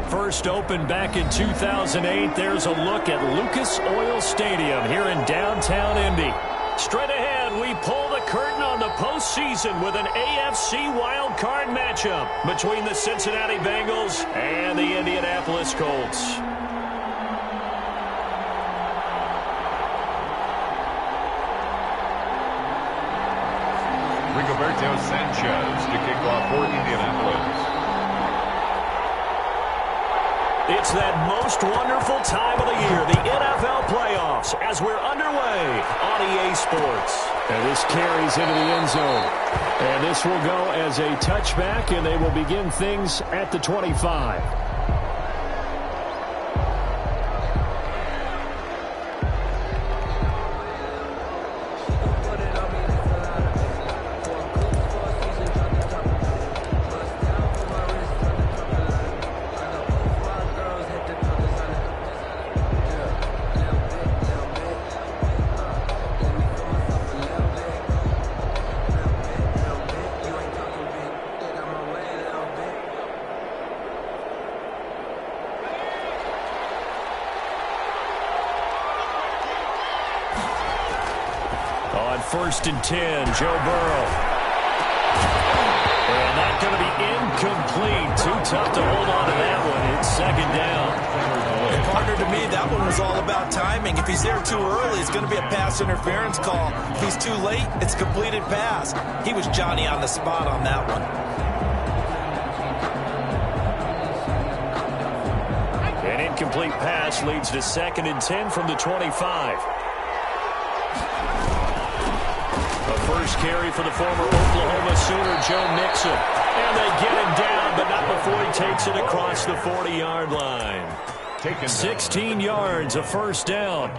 First opened back in 2008. There's a look at Lucas Oil Stadium here in downtown Indy. Straight ahead, we pull the curtain on the postseason with an AFC wildcard matchup between the Cincinnati Bengals and the Indianapolis Colts. Rigoberto Sanchez to kick off for Indianapolis. It's that most wonderful time of the year, the NFL playoffs, as we're underway on EA Sports. And this carries into the end zone. And this will go as a touchback, and they will begin things at the 25. First and 10, Joe Burrow. And that's going to be incomplete. Too tough to hold on to that one. It's second down. And partner, to me, that one was all about timing. If he's there too early, it's going to be a pass interference call. If he's too late, it's a completed pass. He was Johnny on the spot on that one. An incomplete pass leads to second and 10 from the 25. First carry for the former Oklahoma Sooner, Joe Mixon. And they get him down, but not before he takes it across the 40-yard line. 16 yards, a first down.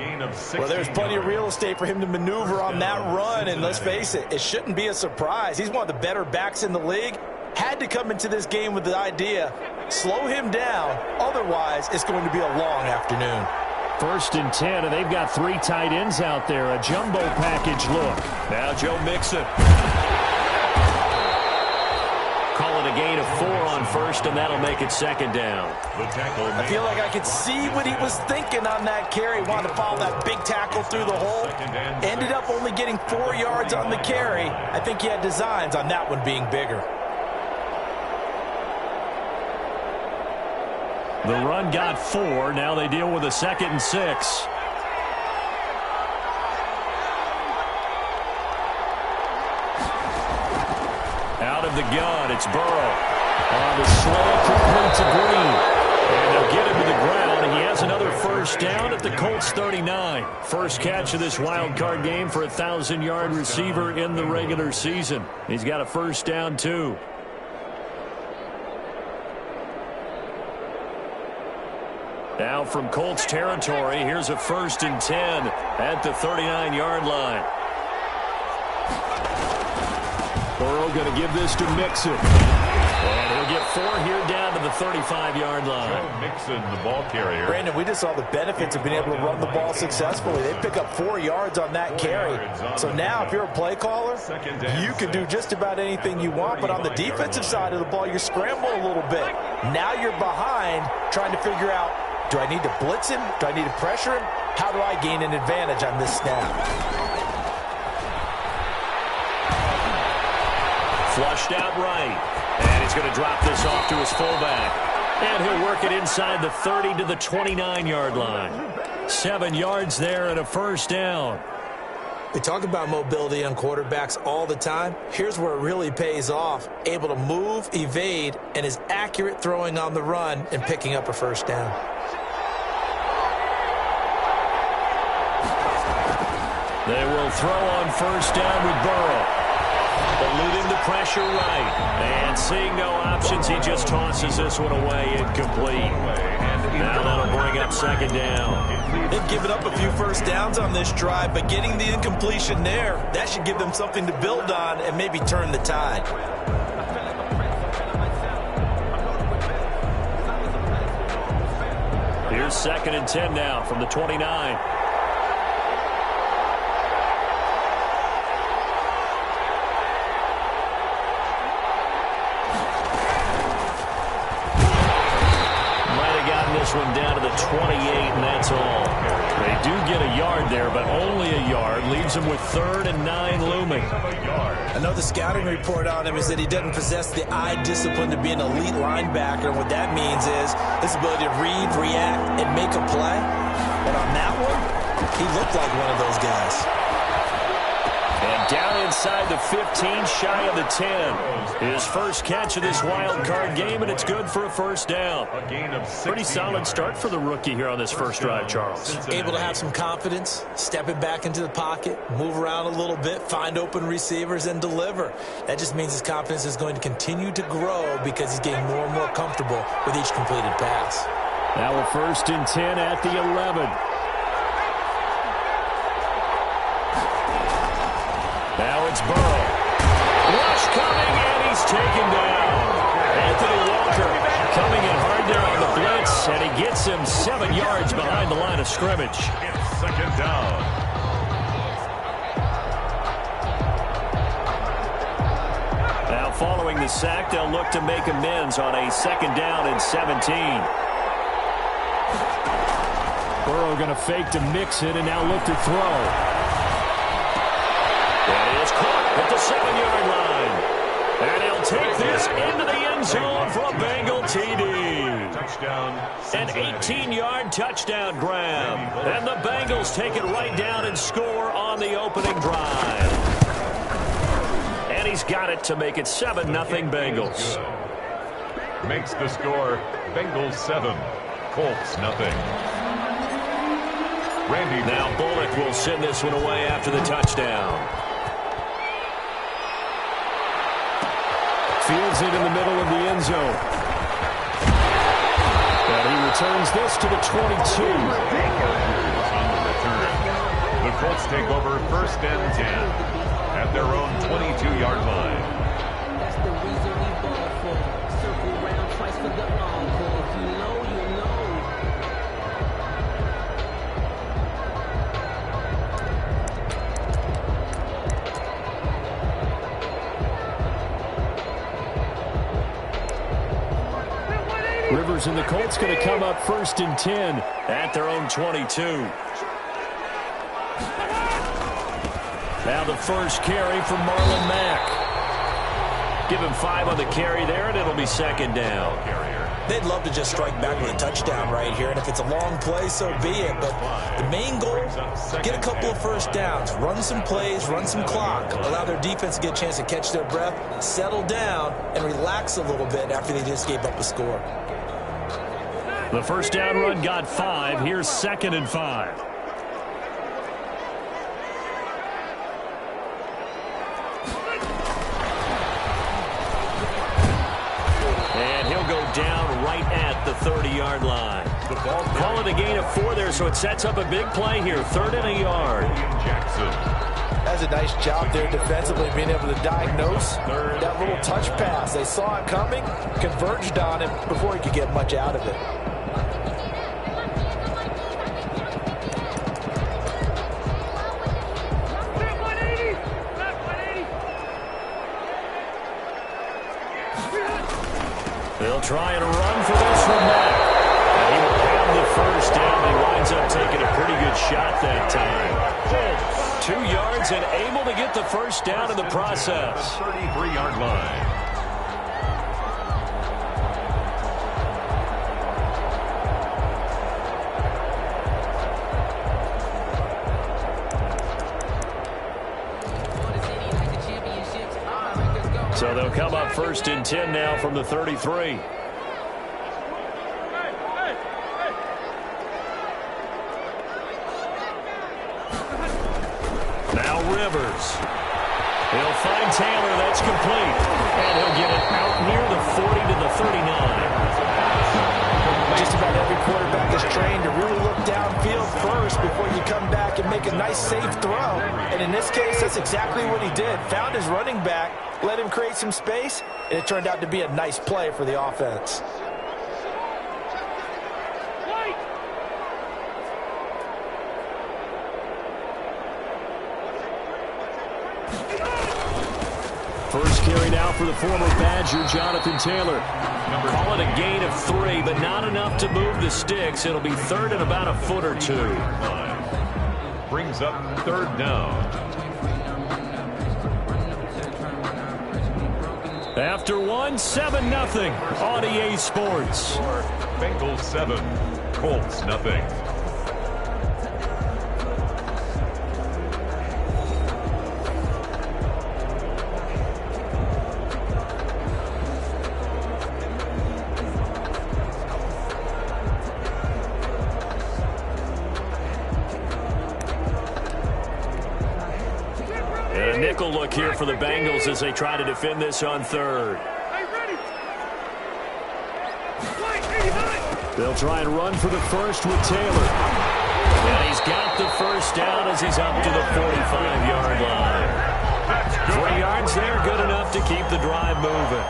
Well, there's plenty of real estate for him to maneuver on that run, and let's face it, it shouldn't be a surprise. He's one of the better backs in the league. Had to come into this game with the idea, slow him down, otherwise it's going to be a long afternoon. First and 10, and they've got three tight ends out there. A jumbo package look. Now Joe Mixon. Call it a gain of 4 on first, and that'll make it second down. I feel like I could see what he was thinking on that carry. Wanted to follow that big tackle through the hole. Ended up only getting 4 yards on the carry. I think he had designs on that one being bigger. The run got 4. Now they deal with a second and 6. Out of the gun, it's Burrow. On the slow complete to Green. And they'll get him to the ground, and he has another first down at the Colts 39. First catch of this wild card game for a 1,000-yard receiver in the regular season. He's got a first down, too. Now from Colts territory, here's a first and 10 at the 39-yard line. Burrow going to give this to Mixon. And he'll get 4 here down to the 35-yard line. Joe Mixon, the ball carrier. Brandon, we just saw the benefits of being able to run the ball successfully. They pick up 4 yards on that carry. So now if you're a play caller, you can do just about anything you want. But on the defensive side of the ball, you're scrambling a little bit. Now you're behind trying to figure out, do I need to blitz him? Do I need to pressure him? How do I gain an advantage on this snap? Flushed out right. And he's going to drop this off to his fullback. And he'll work it inside the 30 to the 29-yard line. 7 yards there and a first down. We talk about mobility on quarterbacks all the time. Here's where it really pays off. Able to move, evade, and is accurate throwing on the run and picking up a first down. They will throw on first down with Burrow. Eluding the pressure right. And seeing no options, he just tosses this one away incomplete. Now that'll bring up second down. They've given up a few first downs on this drive, but getting the incompletion there, that should give them something to build on and maybe turn the tide. Here's 2nd and 10 now from the 29. This one down to the 28, and that's all. They do get a yard there, but only a yard. Leaves them with 3rd and 9 looming. I know the scouting report on him is that he doesn't possess the eye discipline to be an elite linebacker. And what that means is his ability to read, react, and make a play. But on that one, he looked like one of those guys. And down inside the 15, shy of the 10. His first catch of this wild card game, and it's good for a first down. Pretty solid start for the rookie here on this first drive, Charles. Able to have some confidence, stepping back into the pocket, move around a little bit, find open receivers, and deliver. That just means his confidence is going to continue to grow because he's getting more and more comfortable with each completed pass. Now a 1st and 10 at the 11. Now it's Burrow. Rush coming, and he's taken down. Anthony Walker coming in hard there on the blitz, and he gets him 7 yards behind the line of scrimmage. It's second down. Now following the sack, they'll look to make amends on a 2nd down and 17. Burrow going to fake to mix it and now look to throw. And is caught at the 7-yard line. And he'll take this into the end zone for a Bengal TD. Touchdown, An 18-yard touchdown grab. And the Bengals take it right down and score on the opening drive. And he's got it to make it 7-0 Bengals. makes the score Bengals 7, Colts nothing. Randy. Now Bullock will send this one away after the touchdown. Fields it in the middle of the end zone. And he returns this to the 22. On the return. The Colts take over 1st and 10 at their own 22-yard line. That's the reason we ball for. Circle round twice for the encore. If you know, you know. Rivers and the Colts going to come up 1st and 10 at their own 22. Now the first carry from Marlon Mack. Give him 5 on the carry there, and it'll be 2nd down. They'd love to just strike back with a touchdown right here, and if it's a long play, so be it. But the main goal, get a couple of first downs, run some plays, run some clock, allow their defense to get a chance to catch their breath, settle down, and relax a little bit after they just gave up a score. The first down run got 5. Here's 2nd and 5. And he'll go down right at the 30-yard line. Call it a gain of 4 there, so it sets up a big play here. 3rd and a yard. Jackson. That's a nice job there defensively, being able to diagnose that little touch pass. They saw it coming, converged on him before he could get much out of it. They'll try and run for this from Mack. And he will have the first down. He winds up taking a pretty good shot that time. 2 yards and able to get the first down in the process. 33-yard line. So they'll come up 1st and 10 now from the 33. Now Rivers. He'll find Taylor. That's complete. And he'll get it out near the 40 to the 39. Just about every quarterback is trained to really look downfield first before you come back and make a nice, safe throw. And in this case, that's exactly what he did. Found his running back, let him create some space, and it turned out to be a nice play for the offense. First carry now for the former Badger, Jonathan Taylor. Call it a gain of 3, but not enough to move the sticks. It'll be 3rd and about a foot or 2. Brings up 3rd down. After 1, 7-0 on EA Sports. Bengals 7, Colts nothing. And a nickel look here for the Bengals as they try to defend this on 3rd. They'll try and run for the first with Taylor. And he's got the first down as he's up to the 45-yard line. 3 yards there, good enough to keep the drive moving.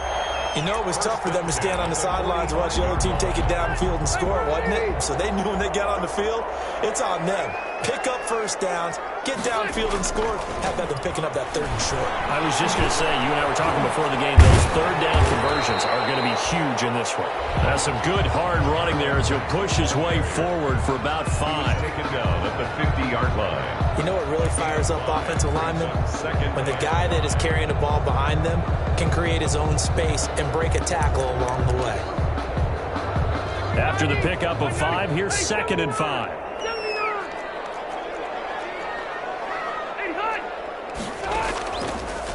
You know, it was tough for them to stand on the sidelines and watch the other team take it downfield and score, wasn't it? So they knew when they got on the field, it's on them. Pick up first downs, get downfield and score. How about them picking up that 3rd and short? I was just going to say, you and I were talking before the game, those 3rd down conversions are going to be huge in this one. That's some good hard running there as he'll push his way forward for about 5. Taken down at the 50-yard line. You know what really fires up offensive linemen? When the guy that is carrying the ball behind them can create his own space and break a tackle along the way. After the pickup of 5, here's 2nd and 5.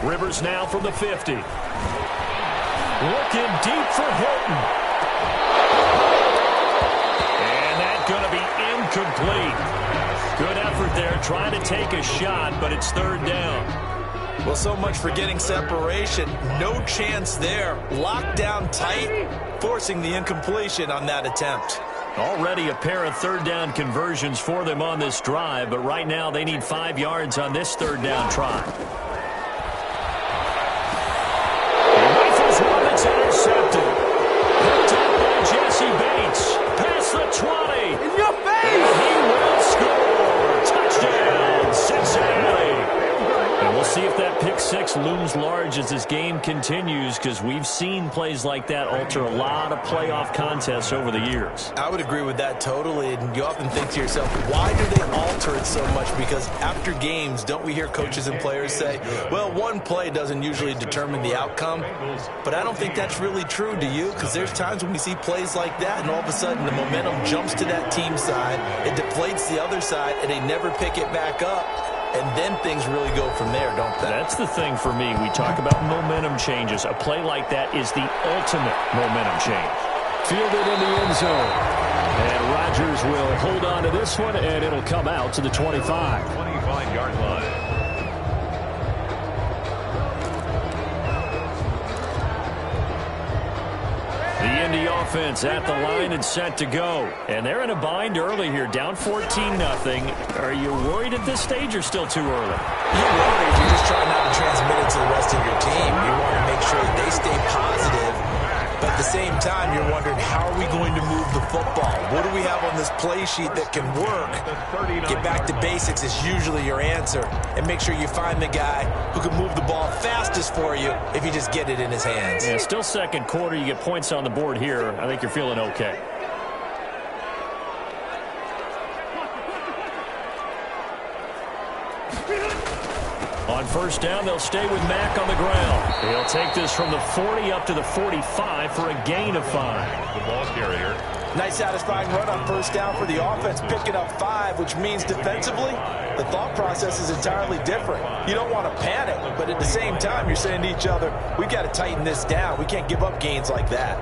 Rivers now from the 50. Looking deep for Hilton. And that's going to be incomplete. Good effort there, trying to take a shot, but it's 3rd down. Well, so much for getting separation. No chance there. Locked down tight, forcing the incompletion on that attempt. Already a pair of 3rd down conversions for them on this drive, but right now they need 5 yards on this 3rd down try. It's intercepted. Picked up by Jesse Bates. Past the 20. In your face! And he will score. Touchdown, Cincinnati. And we'll see if that pick 6 looms large as this game continues, because we've seen plays like that alter a lot of playoff contests over the years. I would agree with that totally, and you often think to yourself, why do they alter it so much? Because after games, don't we hear coaches and players say, well, one play doesn't usually determine the outcome, but I don't think that's really true, do you? Because there's times when we see plays like that, and all of a sudden the momentum jumps to that team side, it deflates the other side, and they never pick it back up. And then things really go from there, don't they? That's the thing for me. We talk about momentum changes. A play like that is the ultimate momentum change. Fielded in the end zone. And Rodgers will hold on to this one, and it'll come out to the 25. 25-yard line. The Indy offense at the line and set to go. And they're in a bind early here, down 14-0. Are you worried at this stage or still too early? You're worried. You're just trying not to transmit it to the rest of your team. You want to make sure that they stay positive. But at the same time, you're wondering, how are we going to move the football? What do we have on this play sheet that can work? Get back to basics is usually your answer. And make sure you find the guy who can move the ball fastest for you if you just get it in his hands. Yeah, still 2nd quarter. You get points on the board here. I think you're feeling okay. On first down, they'll stay with Mack on the ground. He'll take this from the 40 up to the 45 for a gain of 5. The ball carrier. Nice satisfying run on first down for the offense, picking up 5, which means defensively, the thought process is entirely different. You don't want to panic, but at the same time, you're saying to each other, we've got to tighten this down. We can't give up gains like that.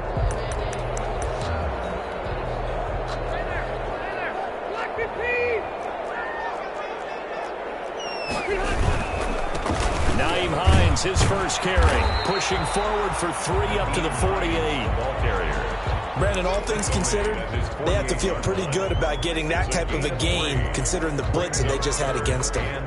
Nyheim Hines, his first carry, pushing forward for 3 up to the 48. Ball carrier. Brandon, all things considered, they have to feel pretty good about getting that type of a gain, considering the blitz that they just had against them. And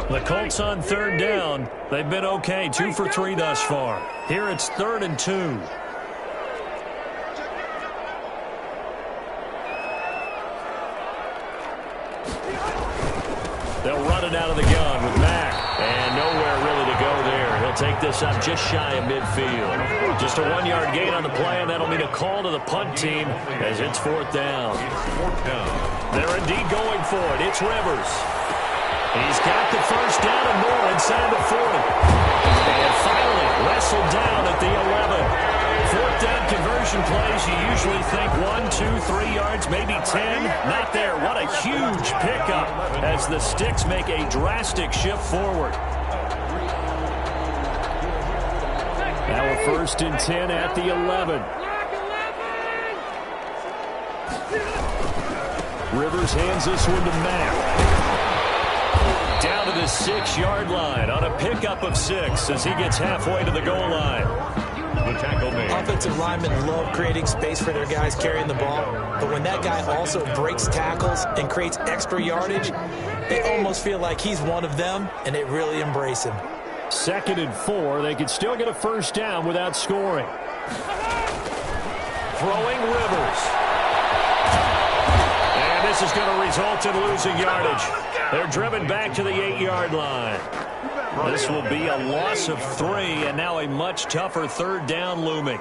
2. The Colts on third down. They've been okay, 2 for 3 thus far. Here it's 3rd and 2. They'll run it out of the gun with Mack. And nowhere really to go there. He'll take this up just shy of midfield. Just a 1-yard gain on the play, and that'll mean a call to the punt team as it's 4th down. They're indeed going for it. It's Rivers. He's got the first down and more inside the 40. And finally wrestled down at the 11. 4th down conversion plays, you usually think 1, 2, 3 yards, maybe 10. Not there. What a huge pickup as the Sticks make a drastic shift forward. Now a 1st and 10 at the 11. Rivers hands this one to Mack. Down to the 6-yard line on a pickup of 6 as he gets halfway to the goal line. The tackle made. Offensive linemen love creating space for their guys carrying the ball, but when that guy also breaks tackles and creates extra yardage, they almost feel like he's one of them, and they really embrace him. 2nd and 4. They could still get a first down without scoring. Throwing Rivers. And this is going to result in losing yardage. They're driven back to the 8-yard line. This will be a loss of 3, and now a much tougher 3rd down looming.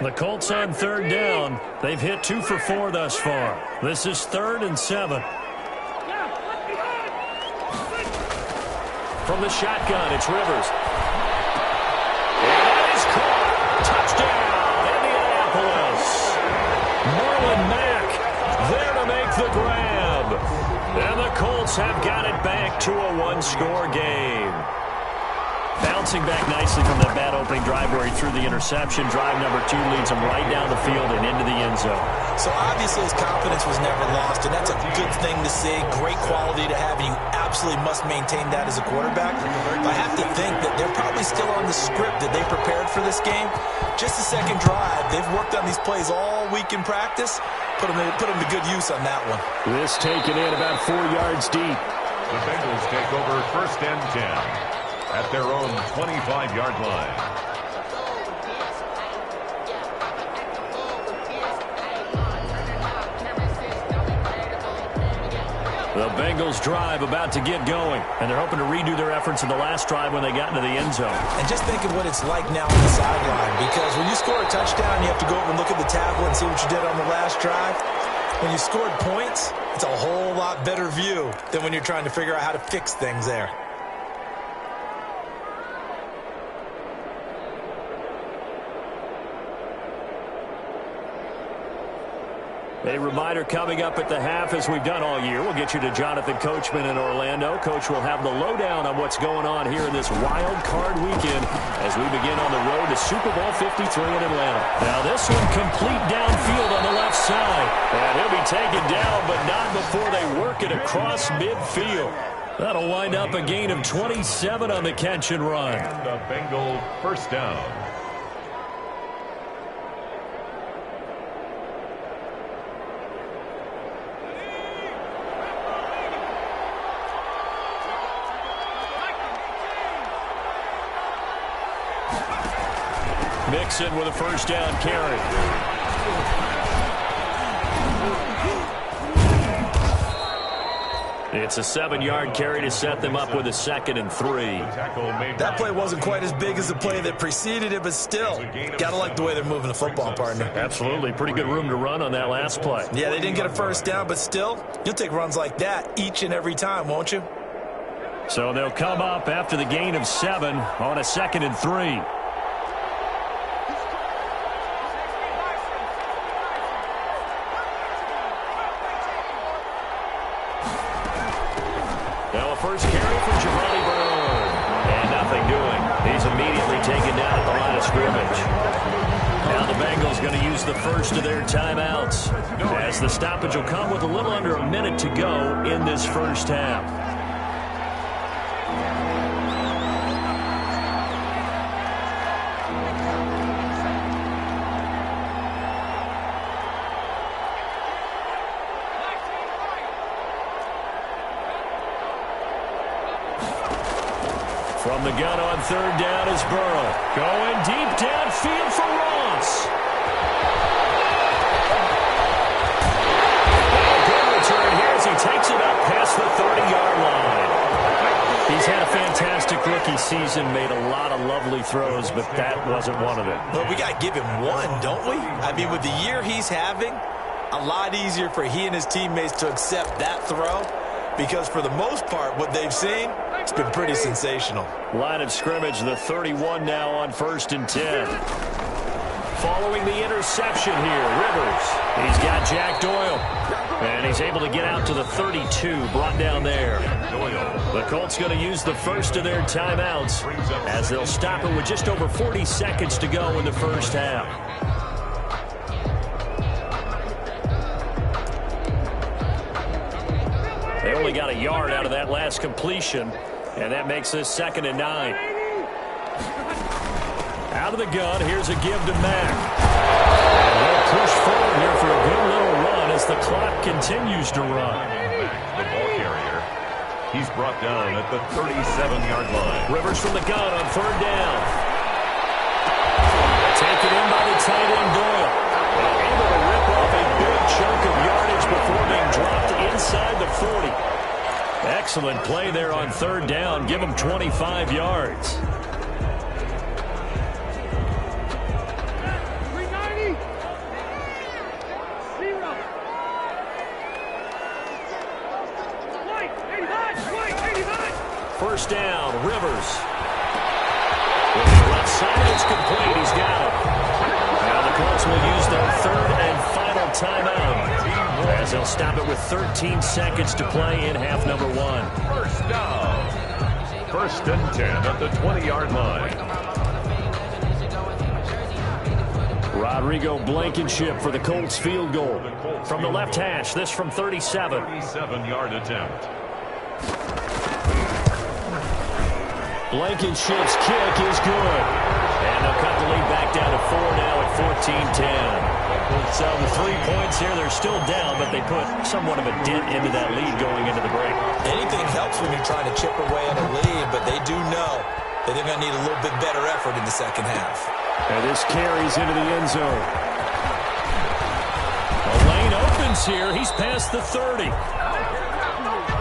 The Colts on 3rd down. They've hit 2 for 4 thus far. This is 3rd and 7. From the shotgun, it's Rivers. And that is caught. Touchdown, Indianapolis. Marlon Mack there to make the grab. And the Colts have got it back to a 1-score game. Bouncing back nicely from that bad opening drive where he threw the interception. Drive number 2 leads him right down the field and into the end zone. So obviously his confidence was never lost, and that's a good thing to see. Great quality to have, and you absolutely must maintain that as a quarterback. But I have to think that they're probably still on the script that they prepared for this game. Just the second drive. They've worked on these plays all week in practice. Put them to good use on that one. This taken in about 4 yards deep. The Bengals take over 1st and 10 at their own 25-yard line. The Bengals drive about to get going, and they're hoping to redo their efforts in the last drive when they got into the end zone. And just think of what it's like now on the sideline, because when you score a touchdown, you have to go over and look at the tablet and see what you did on the last drive. When you scored points, it's a whole lot better view than when you're trying to figure out how to fix things there. A reminder coming up at the half, as we've done all year. We'll get you to Jonathan Coachman in Orlando. Coach will have the lowdown on what's going on here in this wild card weekend as we begin on the road to Super Bowl 53 in Atlanta. Now this one complete downfield on the left side. And he'll be taken down, but not before they work it across midfield. That'll wind up a gain of 27 on the catch and run. And a Bengal first down. Mixon with a first down carry. It's a 7-yard carry to set them up with a 2nd and 3. That play wasn't quite as big as the play that preceded it, but still, gotta like the way they're moving the football, partner. Absolutely. Pretty good room to run on that last play. Yeah, they didn't get a first down, but still, you'll take runs like that each and every time, won't you? So they'll come up after the gain of 7 on a 2nd and 3. Now a first carry from Giovanni Bernard. And nothing doing. He's immediately taken down at the line of scrimmage. Now the Bengals going to use the first of their timeouts, as the stoppage will come with a little under a minute to go in this first half. From the gun on 3rd down is Burrow. Going deep downfield for Ross. Good return here as he takes it up past the 30-yard line. He's had a fantastic rookie season, made a lot of lovely throws, but that wasn't one of them. But we got to give him one, don't we? I mean, with the year he's having, a lot easier for he and his teammates to accept that throw, because for the most part, what they've seen, it's been pretty sensational. Line of scrimmage, the 31 now on 1st and 10. Following the interception here, Rivers. He's got Jack Doyle. And he's able to get out to the 32, brought down there. The Colts going to use the first of their timeouts as they'll stop it with just over 40 seconds to go in the first half. They only got a yard out of that last completion, and that makes this 2nd and 9. Out of the gun, here's a give to Mack. And they'll push forward here for a good little run as the clock continues to run. The ball carrier, he's brought down at the 37-yard line. Rivers from the gun on 3rd down. Taken in by the tight end Doyle. Able to rip off a big chunk of yardage before being dropped inside the 40. Excellent play there on 3rd down. Give him 25 yards. First down, Rivers. With the left side, it's complete. He's got it. Now the Colts will use their 3rd and final timeout, as they'll stop it with 13 seconds to play in half number 1. First down. 1st and 10 at the 20-yard line. Rodrigo Blankenship for the Colts field goal. From the left hash, this from 37. 37-yard attempt. Blankenship's kick is good. And they'll cut the lead back down to 4 now at 14-10. So the 3 points here, they're still down, but they put somewhat of a dent into that lead going into the break. Anything helps when you're trying to chip away at a lead, but they do know that they're going to need a little bit better effort in the second half. And this carries into the end zone. A lane opens here. He's past the 30.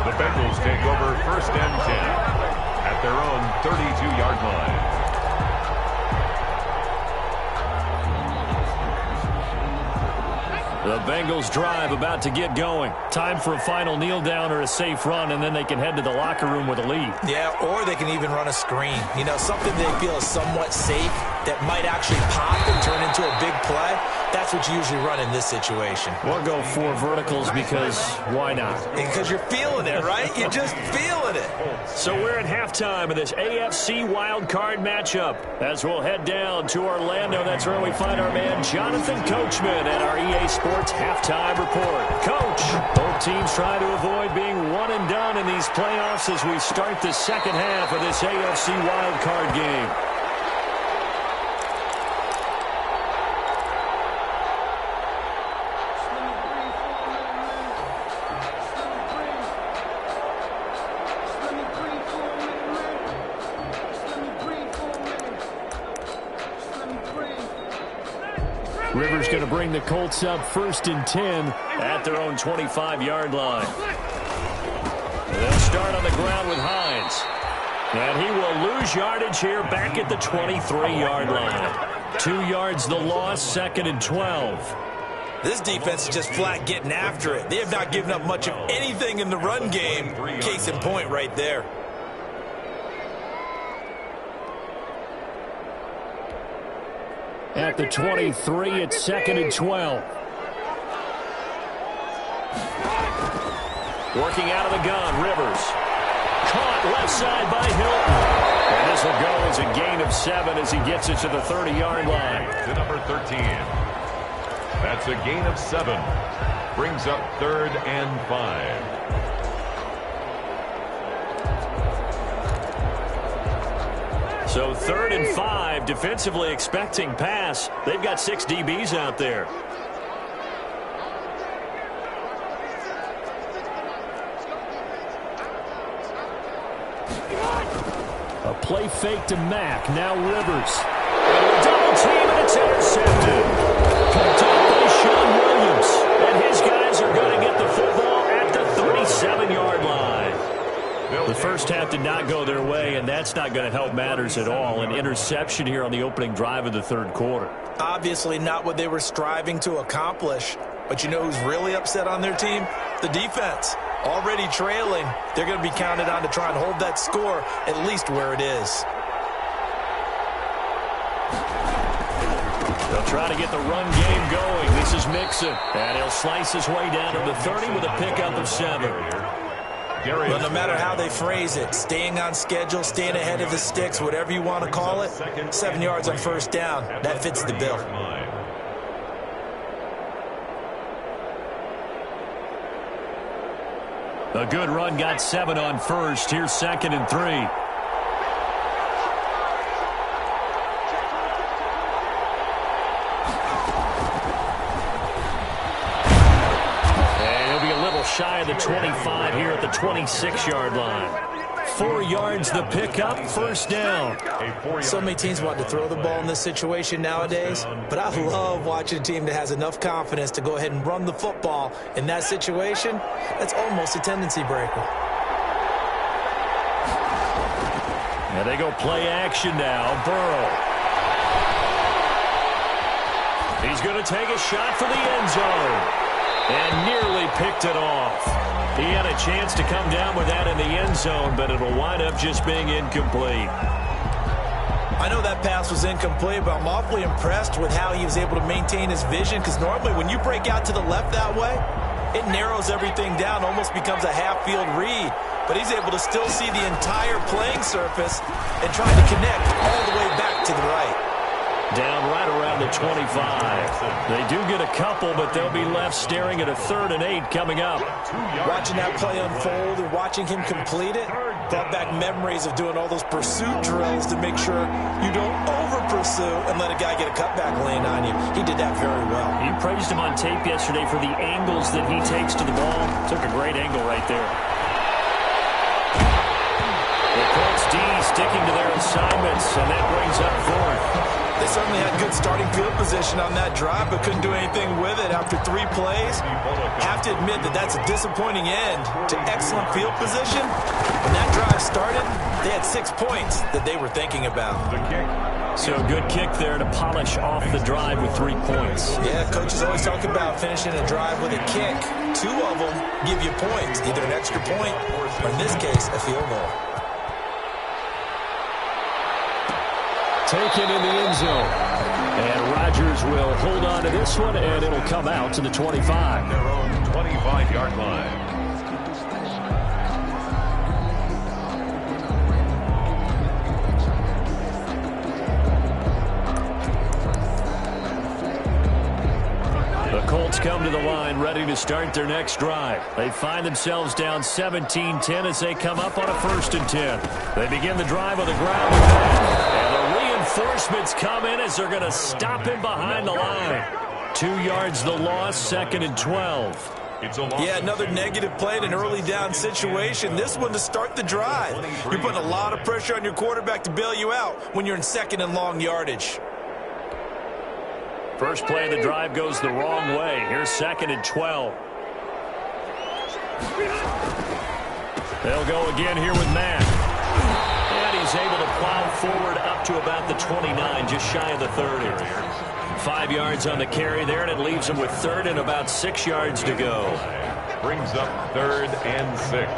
The Bengals take over 1st and 10 at their own 32-yard line. The Bengals drive about to get going. Time for a final kneel down or a safe run, and then they can head to the locker room with a lead. Yeah, or they can even run a screen. You know, something they feel is somewhat safe that might actually pop and turn into a big play. That's what you usually run in this situation. We'll go 4 verticals because why not? Because you're feeling it, right? You're just feeling it. So we're at halftime of this AFC wildcard matchup. As we'll head down to Orlando, that's where we find our man Jonathan Coachman at our EA Sports Halftime Report. Coach, both teams trying to avoid being one and done in these playoffs as we start the second half of this AFC wildcard game. Rivers going to bring the Colts up 1st and 10 at their own 25-yard line. They'll start on the ground with Hines. And he will lose yardage here back at the 23-yard line. 2 yards the loss, 2nd and 12. This defense is just flat getting after it. They have not given up much of anything in the run game. Case in point right there. At the 23, it's 2nd and 12. Working out of the gun, Rivers. Caught left side by Hilton. And this will go as a gain of 7 as he gets it to the 30-yard line. To number 13. That's a gain of 7. Brings up 3rd and 5. So 3rd and 5, defensively expecting pass. They've got 6 DBs out there. A play fake to Mack. Now Rivers. Double team, and it's intercepted. Picked up by Sean Williams. And his guys are going to get the football at the 37-yard line. The first half did not go their way, and that's not going to help matters at all. An interception here on the opening drive of the 3rd quarter. Obviously not what they were striving to accomplish. But you know who's really upset on their team? The defense. Already trailing, they're going to be counted on to try and hold that score at least where it is. They'll try to get the run game going. This is Mixon. And he'll slice his way down to the 30 with a pickup of 7. Well, no matter how they phrase it, staying on schedule, staying ahead of the sticks, whatever you want to call it, 7 yards on 1st down, that fits the bill. A good run got 7 on 1st. Here's 2nd and 3. And he'll be a little shy of the 25 here at the 26-yard line. 4 yards the pickup, 1st down. So many teams want to throw the ball in this situation nowadays, but I love watching a team that has enough confidence to go ahead and run the football. In that situation, that's almost a tendency breaker. And they go play action now. Burrow. He's going to take a shot for the end zone. And nearly picked it off. He had a chance to come down with that in the end zone, but it'll wind up just being incomplete. I know that pass was incomplete, but I'm awfully impressed with how he was able to maintain his vision, because normally when you break out to the left that way, it narrows everything down, almost becomes a half-field read. But he's able to still see the entire playing surface and trying to connect all the way back to the right. Down right around the 25. They do get a couple, but they'll be left staring at a 3rd and 8 coming up. Watching that play unfold and watching him complete it brought back memories of doing all those pursuit drills to make sure you don't over-pursue and let a guy get a cutback lane on you. He did that very well. You praised him on tape yesterday for the angles that he takes to the ball. Took a great angle right there. The Colts D sticking to their assignments, and that brings up 4th. They certainly had good starting field position on that drive, but couldn't do anything with it after 3 plays. Have to admit that that's a disappointing end to excellent field position. When that drive started, they had 6 points that they were thinking about. So a good kick there to polish off the drive with 3 points. Yeah, coaches always talk about finishing a drive with a kick. 2 of them give you points, either an extra point or, in this case, a field goal. Taken in the end zone. And Rodgers will hold on to this one, and it'll come out to the 25. Their own 25-yard line. The Colts come to the line ready to start their next drive. They find themselves down 17-10 as they come up on a 1st and 10. They begin the drive on the ground with that. And the reinforcements come in as they're going to stop him behind the line. 2 yards the loss, 2nd and 12. Yeah, another negative play in an early down situation. This one to start the drive. You're putting a lot of pressure on your quarterback to bail you out when you're in 2nd and long yardage. First play of the drive goes the wrong way. Here's 2nd and 12. They'll go again here with Matt. And he's able to plow forward up to about the 29, just shy of the 30. 5 yards on the carry there, and it leaves him with 3rd and about 6 yards to go. Brings up 3rd and 6.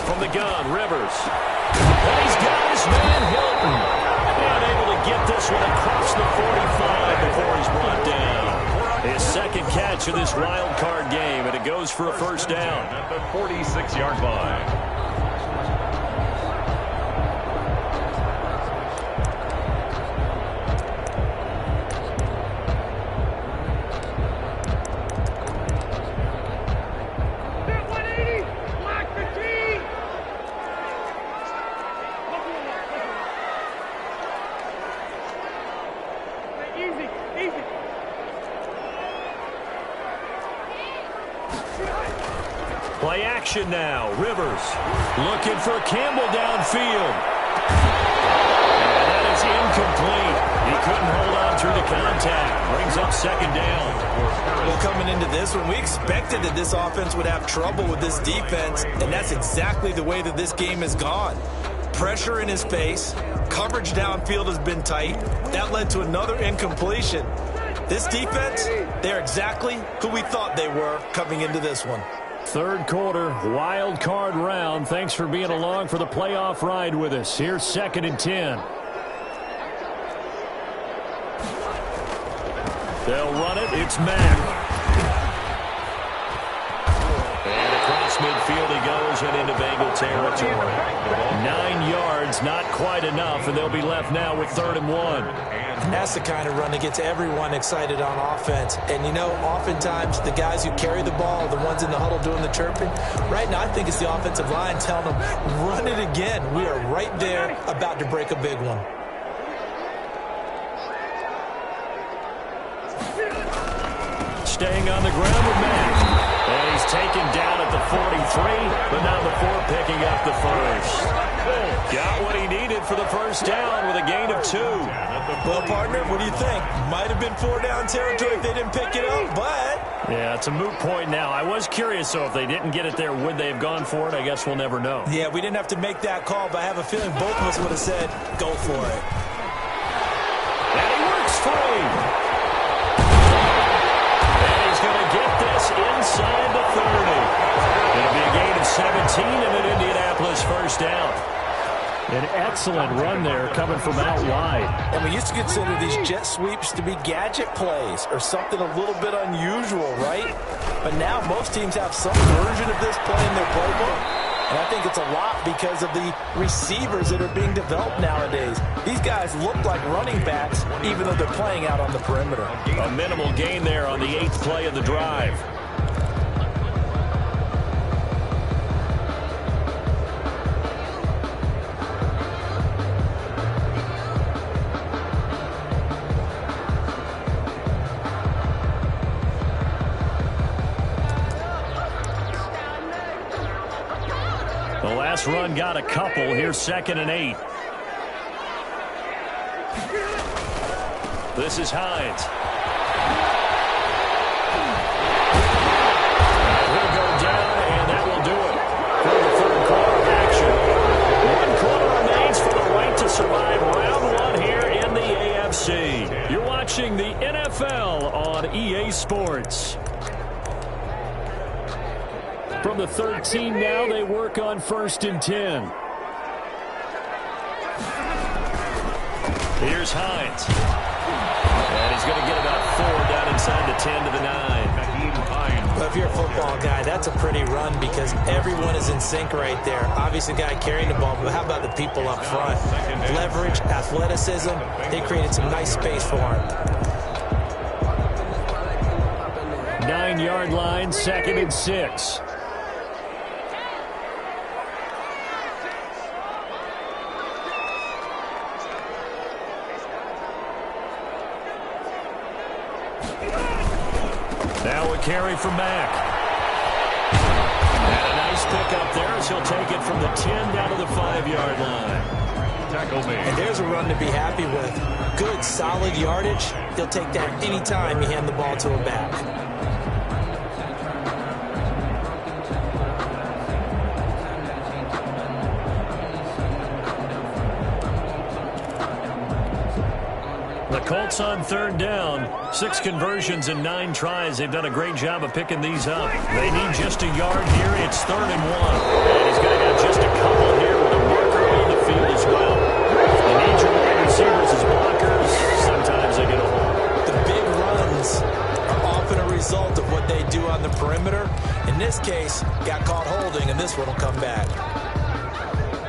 From the gun, Rivers. And he's got his man, Hilton. And able to get this one across the 45 before he's brought down. His 2nd catch of this wild card game, and it goes for a first down. At the 46-yard line. Play action now. Rivers looking for Campbell downfield. And that is incomplete. He couldn't hold on through the contact. Brings up 2nd down. Well, coming into this one, we expected that this offense would have trouble with this defense, and that's exactly the way that this game has gone. Pressure in his face. Coverage downfield has been tight. That led to another incompletion. This defense, they're exactly who we thought they were coming into this one. 3rd quarter, wild card round. Thanks for being along for the playoff ride with us. Here's 2nd and 10. They'll run it. It's Mack. And across midfield he goes and into Bengal territory. 9 yards, not quite enough, and they'll be left now with 3rd and 1. That's the kind of run that gets everyone excited on offense. And, you know, oftentimes the guys who carry the ball are the ones in the huddle doing the chirping. Right now I think it's the offensive line telling them, run it again. We are right there about to break a big one. Staying on the ground with Mack. And he's taken down at the 43, but now the 4 picking up the first. Got what he needed for the first down with a gain of 2. Well, partner, what do you think? Might have been 4 down territory if they didn't pick it up, but... Yeah, it's a moot point now. I was curious, so if they didn't get it there, would they have gone for it? I guess we'll never know. Yeah, we didn't have to make that call, but I have a feeling both of us would have said, go for it. And he works free. And he's going to get this inside the 30. It'll be a gain of 17 and an Indianapolis first down. An excellent run there coming from out wide. And we used to consider these jet sweeps to be gadget plays or something a little bit unusual, right? But now most teams have some version of this play in their playbook. And I think it's a lot because of the receivers that are being developed nowadays. These guys look like running backs even though they're playing out on the perimeter. A minimal gain there on the 8th play of the drive. The last run got a couple. Here's 2nd and 8. This is Hines. He'll go down, and that will do it for the 3rd quarter action. 1 quarter remains for the right to survive round 1 here in the AFC. You're watching the NFL on EA Sports. From the 13 now, they work on 1st and 10. Here's Hines. And he's going to get about 4 down inside the 10 to the 9. Well, if you're a football guy, that's a pretty run because everyone is in sync right there. Obviously, the guy carrying the ball, but how about the people up front? Leverage, athleticism, they created some nice space for him. 9-yard line, 2nd and 6. Now a carry from Mack. And a nice pickup there as he'll take it from the 10 down to the 5-yard line. Tackle made. And there's a run to be happy with. Good, solid yardage. He'll take that anytime you hand the ball to a back. The Colts on 3rd down. 6 conversions and 9 tries. They've done a great job of picking these up. They need just a yard here. It's 3rd and 1. And he's going to have just a couple here with a marker on the field as well. You need your wide receivers as blockers. Sometimes they get a hold. The big runs are often a result of what they do on the perimeter. In this case, got caught holding, and this one will come back.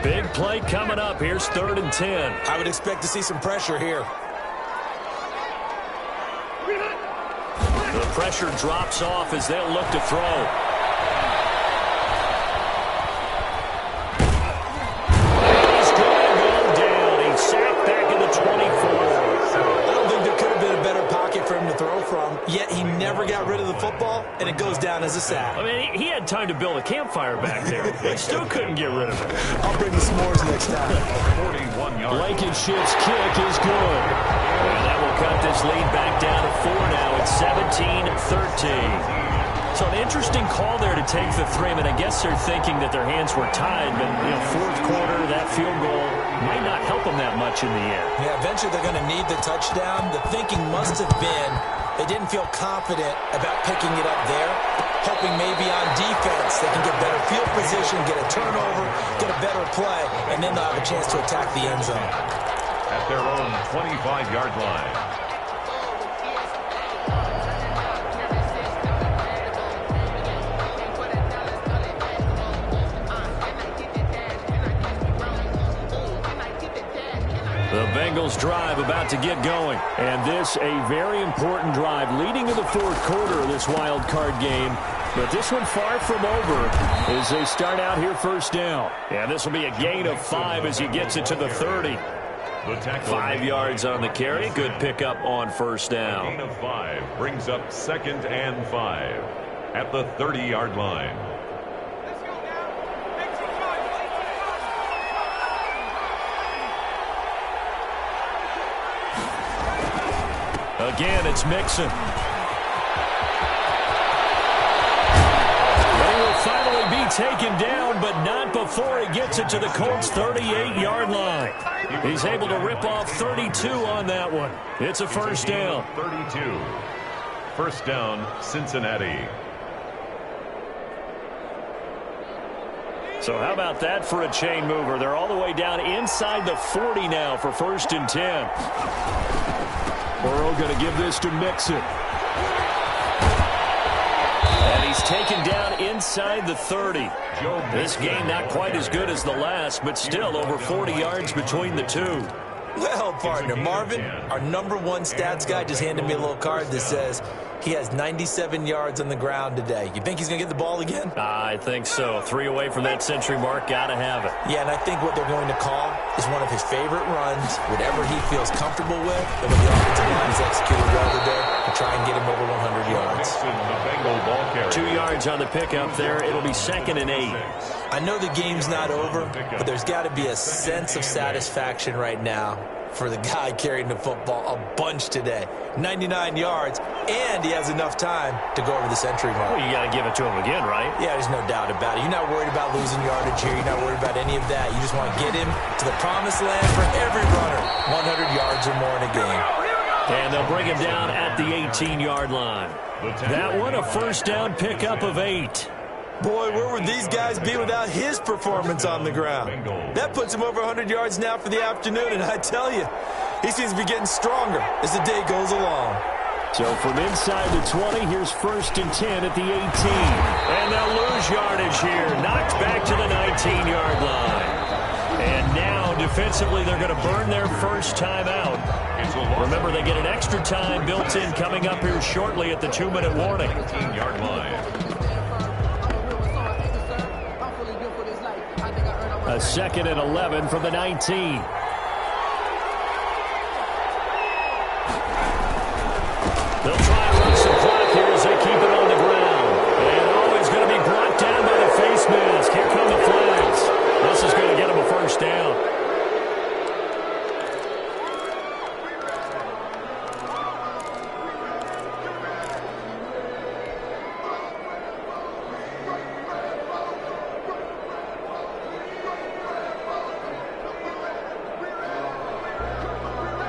Big play coming up. Here's 3rd and 10. I would expect to see some pressure here. The pressure drops off as they'll look to throw. He's going to go down. He's sacked back in the 24. I don't think there could have been a better pocket for him to throw from, yet he never got rid of the football, and it goes down as a sack. I mean, he had time to build a campfire back there. They still couldn't get rid of it. I'll bring the s'mores next time. 41 yards. Blankenship's kick is good. And that will cut this lead back down to 4 now. It's 17-13. So an interesting call there to take the 3. I mean, I guess they're thinking that their hands were tied, but, you know, 4th quarter, that field goal might not help them that much in the end. Yeah, eventually they're going to need the touchdown. The thinking must have been they didn't feel confident about picking it up there, hoping maybe on defense they can get better field position, get a turnover, get a better play, and then they'll have a chance to attack the end zone. At their own 25-yard line. The Bengals drive about to get going. And this a very important drive leading to the 4th quarter of this wild card game. But this one far from over as they start out here 1st down. And this will be a gain of 5 as he gets it to the 30. The tackle 5 yards on the carry. Good pickup on 1st down. gain of 5 brings up 2nd and 5 at the 30-yard line. Again, it's Mixon. He will finally be taken down, but not before he gets it to the Colts' 38-yard line. He's able to rip off 32 on that one. It's a 1st down. 32. 1st down, Cincinnati. So how about that for a chain mover? They're all the way down inside the 40 now for 1st and 10. Burrow going to give this to Mixon. And he's taken down inside the 30. This game not quite as good as the last, but still over 40 yards between the two. Well, partner, Marvin, our #1 stats guy just handed me a little card that says he has 97 yards on the ground today. You think he's going to get the ball again? I think so. 3 away from that century mark. Got to have it. Yeah, and I think what they're going to call is one of his favorite runs, whatever he feels comfortable with, and when the offensive line is executed well today, to try and get him over 100 yards. Mixon, the Bengal ball carrier. 2 yards on the pickup there. It'll be 2nd and 8. I know the game's not over, but there's got to be a sense of satisfaction right now for the guy carrying the football a bunch today. 99 yards, and he has enough time to go over the century mark. Well, you got to give it to him again, right? Yeah, there's no doubt about it. You're not worried about losing yardage here. You're not worried about any of that. You just want to get him to the promised land for every runner. 100 yards or more in a game. And they'll bring him down at the 18-yard line. That one, a 1st down pickup of 8. Boy, where would these guys be without his performance on the ground? That puts him over 100 yards now for the afternoon, and I tell you, he seems to be getting stronger as the day goes along. So from inside the 20, here's 1st and 10 at the 18. And they'll lose yardage here. Knocked back to the 19-yard line. And now, defensively, they're going to burn their first time out. Remember, they get an extra time built in coming up here shortly at the 2-minute warning. 19-yard line. A 2nd and 11 from the 19. They'll try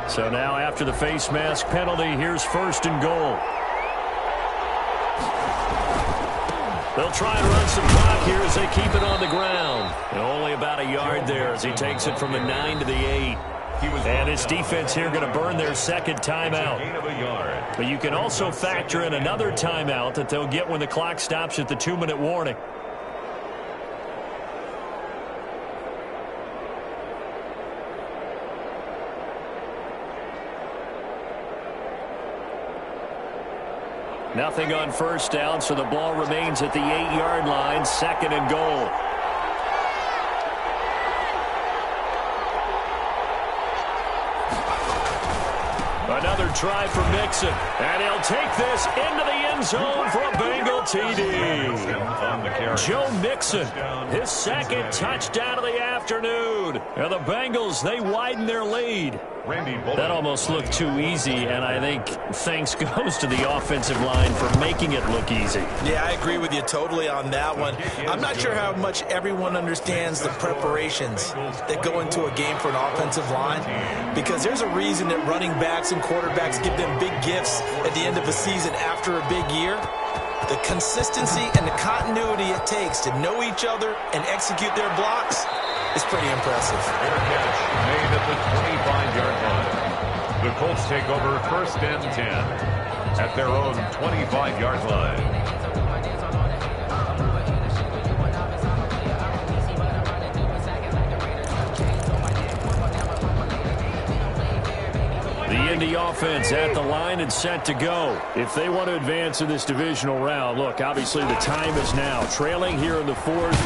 So now after the face mask penalty, here's 1st and goal. They'll try and run some clock here as they keep it on the ground. And only about a yard there as he takes it from the 9 to the 8. And this defense here going to burn their 2nd timeout. But you can also factor in another timeout that they'll get when the clock stops at the 2-minute warning. Nothing on 1st down, so the ball remains at the 8-yard line, 2nd and goal. Another try for Mixon, and he'll take this into the end zone for a Bengal TD. Joe Mixon, his 2nd touchdown of the afternoon. And the Bengals, they widen their lead. That almost looked too easy, and I think thanks goes to the offensive line for making it look easy. Yeah, I agree with you totally on that one. I'm not sure how much everyone understands the preparations that go into a game for an offensive line, because there's a reason that running backs and quarterbacks give them big gifts at the end of a season after a big year. The consistency and the continuity it takes to know each other and execute their blocks is pretty impressive. Fair catch made at the 25-yard line. The Colts take over 1st and 10 at their own 25-yard line. The Indy offense at the line and set to go. If they want to advance in this divisional round, look, obviously the time is now. Trailing here in the 4th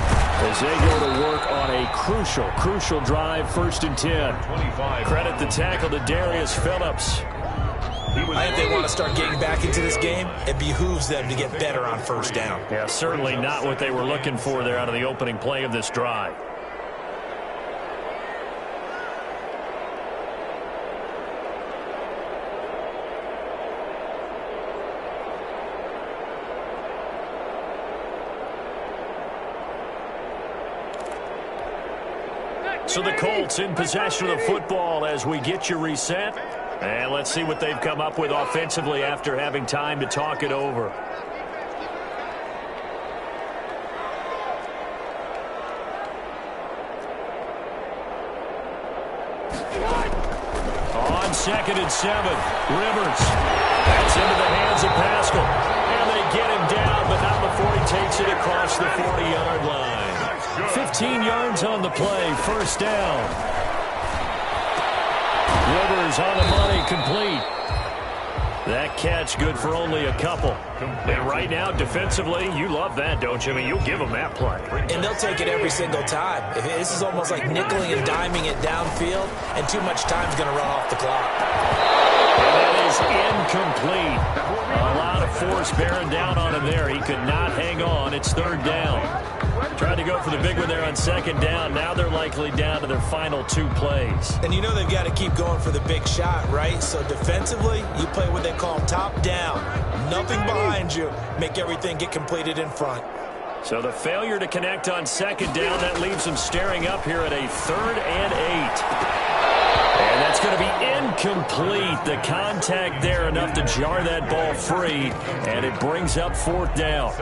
as they go to work on a crucial drive, 1st and 10. Credit the tackle to Darius Phillips. I think they want to start getting back into this game. It behooves them to get better on 1st down. Yeah, certainly not what they were looking for there out of the opening play of this drive. So the Colts in possession of the football as we get you reset. And let's see what they've come up with offensively after having time to talk it over. On 2nd and 7, Rivers. That's into the hands of Pascal. And they get him down, but not before he takes it across the 40-yard line. 15 yards on the play, 1st down. Rivers on the money, complete. That catch good for only a couple. And right now, defensively, you love that, don't you? I mean, you'll give them that play. And they'll take it every single time. This is almost like nickeling and diming it downfield, and too much time's going to run off the clock. And that is incomplete. A lot of force bearing down on him there. He could not hang on. It's 3rd down. Tried to go for the big one there on 2nd down. Now they're likely down to their final 2 plays. And you know they've got to keep going for the big shot, right? So defensively, you play what they call top down. Nothing behind you. Make everything get completed in front. So the failure to connect on 2nd down, that leaves them staring up here at a 3rd and 8. And that's going to be incomplete. The contact there enough to jar that ball free, and it brings up 4th down.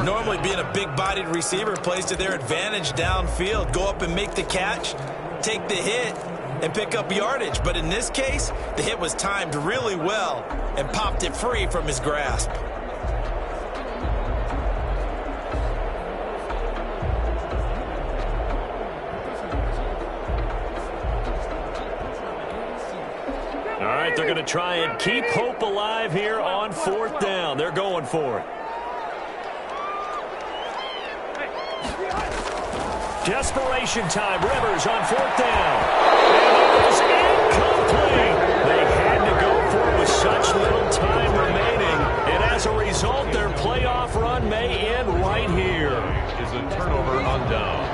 Normally being a big-bodied receiver plays to their advantage downfield. Go up and make the catch, take the hit, and pick up yardage. But in this case, the hit was timed really well and popped it free from his grasp. All right, they're going to try and keep hope alive here on 4th down. They're going for it. Desperation time. Rivers on 4th down. And it is incomplete. They had to go for it with such little time remaining. And as a result, their playoff run may end right here. Is a turnover on downs.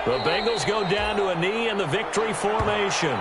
The Bengals go down to a knee in the victory formation.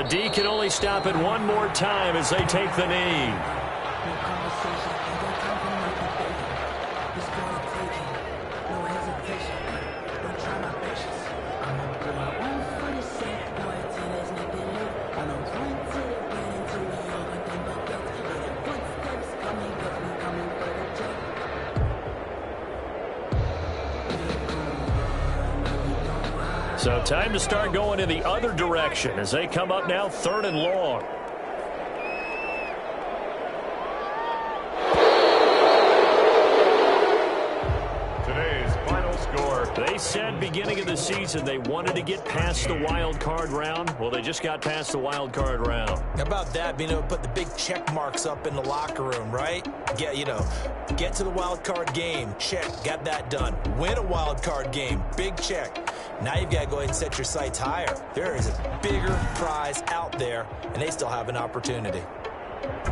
D can only stop it one more time as they take the knee. So time to start going in the other direction as they come up now 3rd and long. Today's final score. They said beginning of the season they wanted to get past the wild card round. Well, they just got past the wild card round. How about that, being able to put the big check marks up in the locker room, right? Get to the wild card game. Check. Got that done. Win a wild card game. Big check. Now you've got to go ahead and set your sights higher. There is a bigger prize out there, and they still have an opportunity.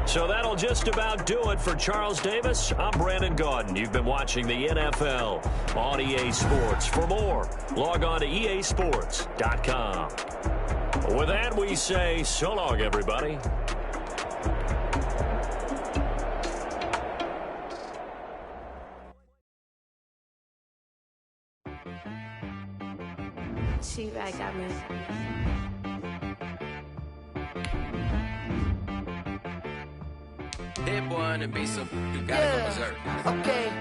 So that'll just about do it for Charles Davis. I'm Brandon Gaudin. You've been watching the NFL on EA Sports. For more, log on to easports.com. With that, we say so long, everybody. She-Rag got me. That boy on the beat, so you gotta go berserk. Okay.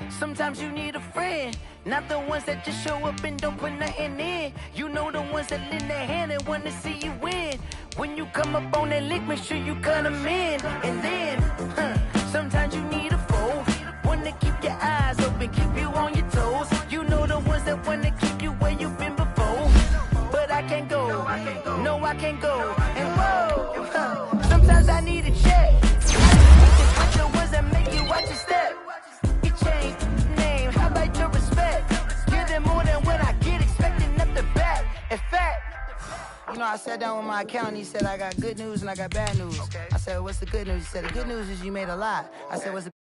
Sometimes you need a friend, not the ones that just show up and don't put nothing in. You know the ones that lend their hand and want to see you win. When you come up on that lick, make sure you cut them in. And then, sometimes you need a foe, one to keep your eyes open, keep you on your toes. You know the ones that want to keep you where you've been before. But I can't go, no I can't go. And whoa, sometimes I need a check. With the ones that make you watch your step. You change name, how about your respect? Give them more than what I get, expecting up the back. In fact, you know, I sat down with my accountant. He said, I got good news and I got bad news. I said, what's the good news? He said, the good news is you made a lot. I said, what's the